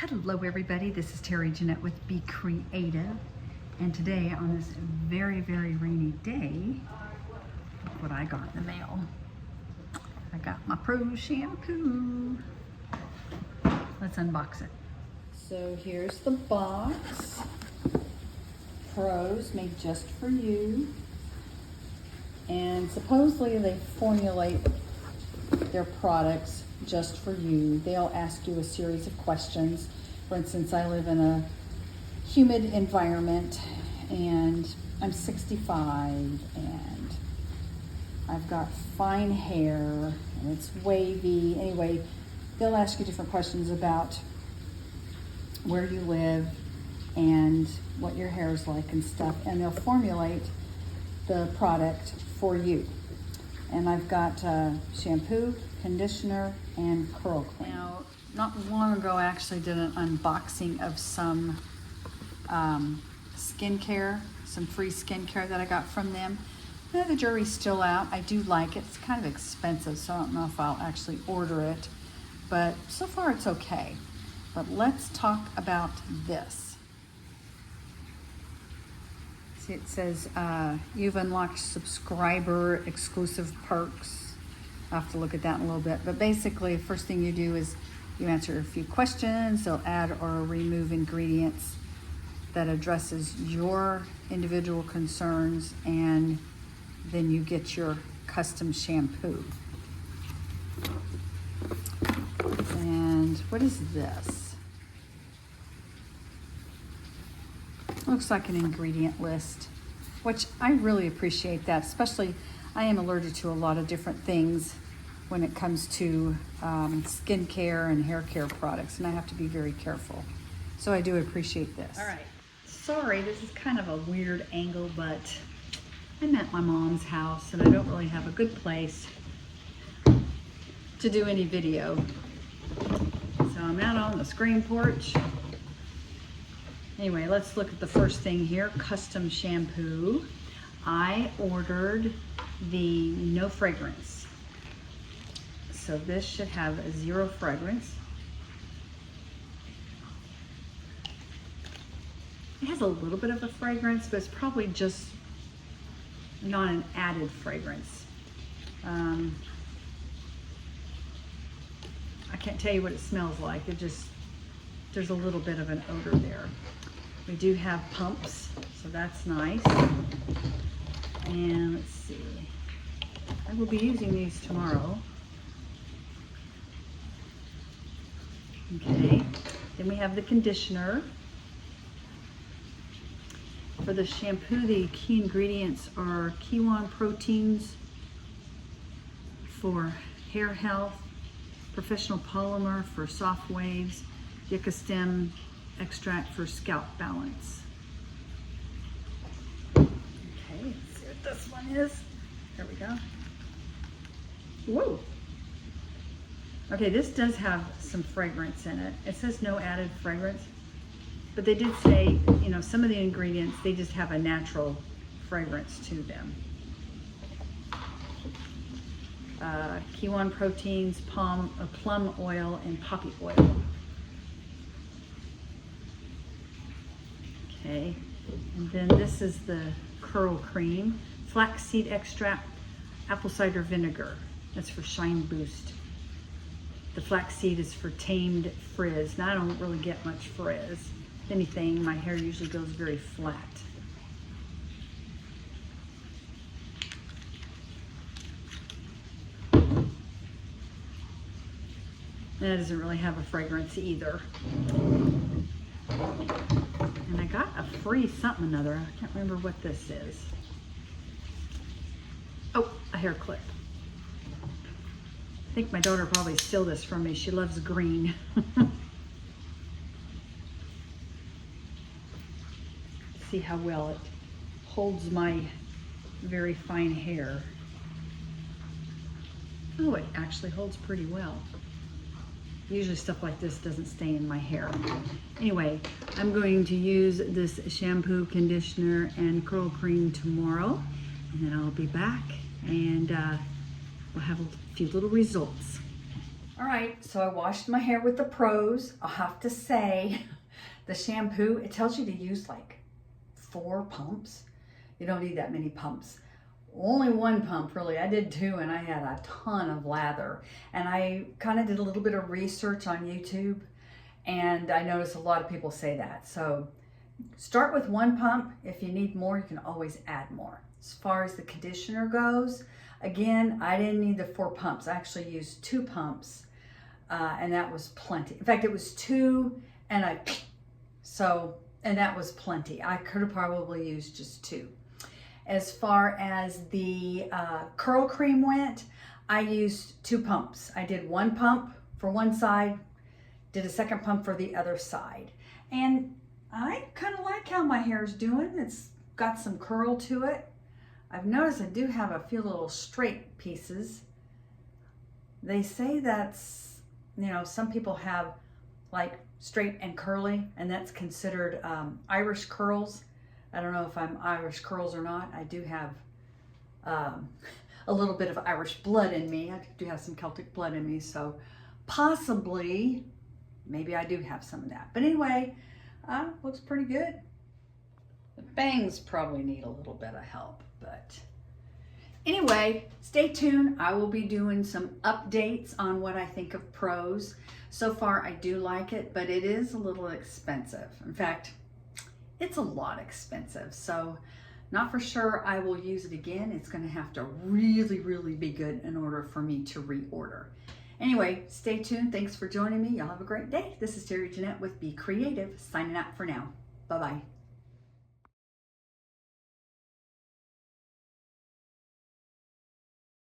Hello everybody, this is Terry Jeanette with Be Creative, and today on this very, very rainy day, look what I got in the mail. I got my Prose shampoo. Let's unbox it. So here's the box. Prose made just for you. And supposedly they formulate their products just for you. They'll ask you a series of questions. For instance, I live in a humid environment and I'm 65 and I've got fine hair and it's wavy. Anyway, they'll ask you different questions about where you live and what your hair is like and stuff, and they'll formulate the product for you. And I've got shampoo, conditioner, and curl cream. Now, not long ago, I actually did an unboxing of some skincare, some free skincare that I got from them. Now, the jury's still out. I do like it. It's kind of expensive, so I don't know if I'll actually order it. But so far, it's okay. But let's talk about this. See, it says you've unlocked subscriber exclusive perks. I'll have to look at that in a little bit. But basically, first thing you do is you answer a few questions. They'll add or remove ingredients that addresses your individual concerns, and then you get your custom shampoo. And what is this? Looks like an ingredient list, which I really appreciate that, especially I am allergic to a lot of different things when it comes to skincare and hair care products, and I have to be very careful. So I do appreciate this. All right, sorry, this is kind of a weird angle, but I'm at my mom's house and I don't really have a good place to do any video. So I'm out on the screen porch. Anyway, let's look at the first thing here, custom shampoo. I ordered the no fragrance. So this should have a 0 fragrance. It has a little bit of a fragrance, but it's probably just not an added fragrance. I can't tell you what it smells like. There's a little bit of an odor there. We do have pumps, so that's nice. And let's see, I will be using these tomorrow. Okay, then we have the conditioner. For the shampoo, the key ingredients are Kiwan proteins for hair health, professional polymer for soft waves, yucca stem extract for scalp balance. Okay, let's see what this one is. There we go. Whoa. Okay, this does have some fragrance in it. It says no added fragrance, but they did say, you know, some of the ingredients, they just have a natural fragrance to them. Kiwan proteins, plum oil, and poppy oil. Okay, and then this is the curl cream, flaxseed extract, apple cider vinegar. That's for shine boost. The flaxseed is for tamed frizz. Now I don't really get much frizz. If anything, my hair usually goes very flat. And it doesn't really have a fragrance either. And I got a free something or another. I can't remember what this is. Oh, a hair clip. I think my daughter probably stole this from me. She loves green. See how well it holds my very fine hair. Oh, it actually holds pretty well. Usually stuff like this doesn't stay in my hair. Anyway, I'm going to use this shampoo, conditioner, and curl cream tomorrow, and then I'll be back and we'll have a few little results. All right, so I washed my hair with the Prose. I'll have to say, the shampoo, it tells you to use like 4 pumps. You don't need that many pumps. Only 1 pump really. I did 2 and I had a ton of lather. And I kind of did a little bit of research on YouTube and I noticed a lot of people say that. So start with 1 pump. If you need more, you can always add more. As far as the conditioner goes, again, I didn't need the 4 pumps. I actually used 2 pumps and that was plenty. In fact, it was 2 and and that was plenty. I could have probably used just 2. As far as the curl cream went, I used 2 pumps. I did 1 pump for one side, did a 2nd pump for the other side. And I kind of like how my hair is doing. It's got some curl to it. I've noticed I do have a few little straight pieces. They say that's, you know, some people have like straight and curly, and that's considered Irish curls. I don't know if I'm Irish curls or not. I do have a little bit of Irish blood in me. I do have some Celtic blood in me, so possibly, maybe I do have some of that. But anyway, looks pretty good. The bangs probably need a little bit of help, but anyway, stay tuned. I will be doing some updates on what I think of Prose. So far, I do like it, but it is a little expensive. In fact, it's a lot expensive. So not for sure I will use it again. It's going to have to really, really be good in order for me to reorder. Anyway, stay tuned. Thanks for joining me. Y'all have a great day. This is Terry Jeanette with Be Creative, signing out for now. Bye-bye.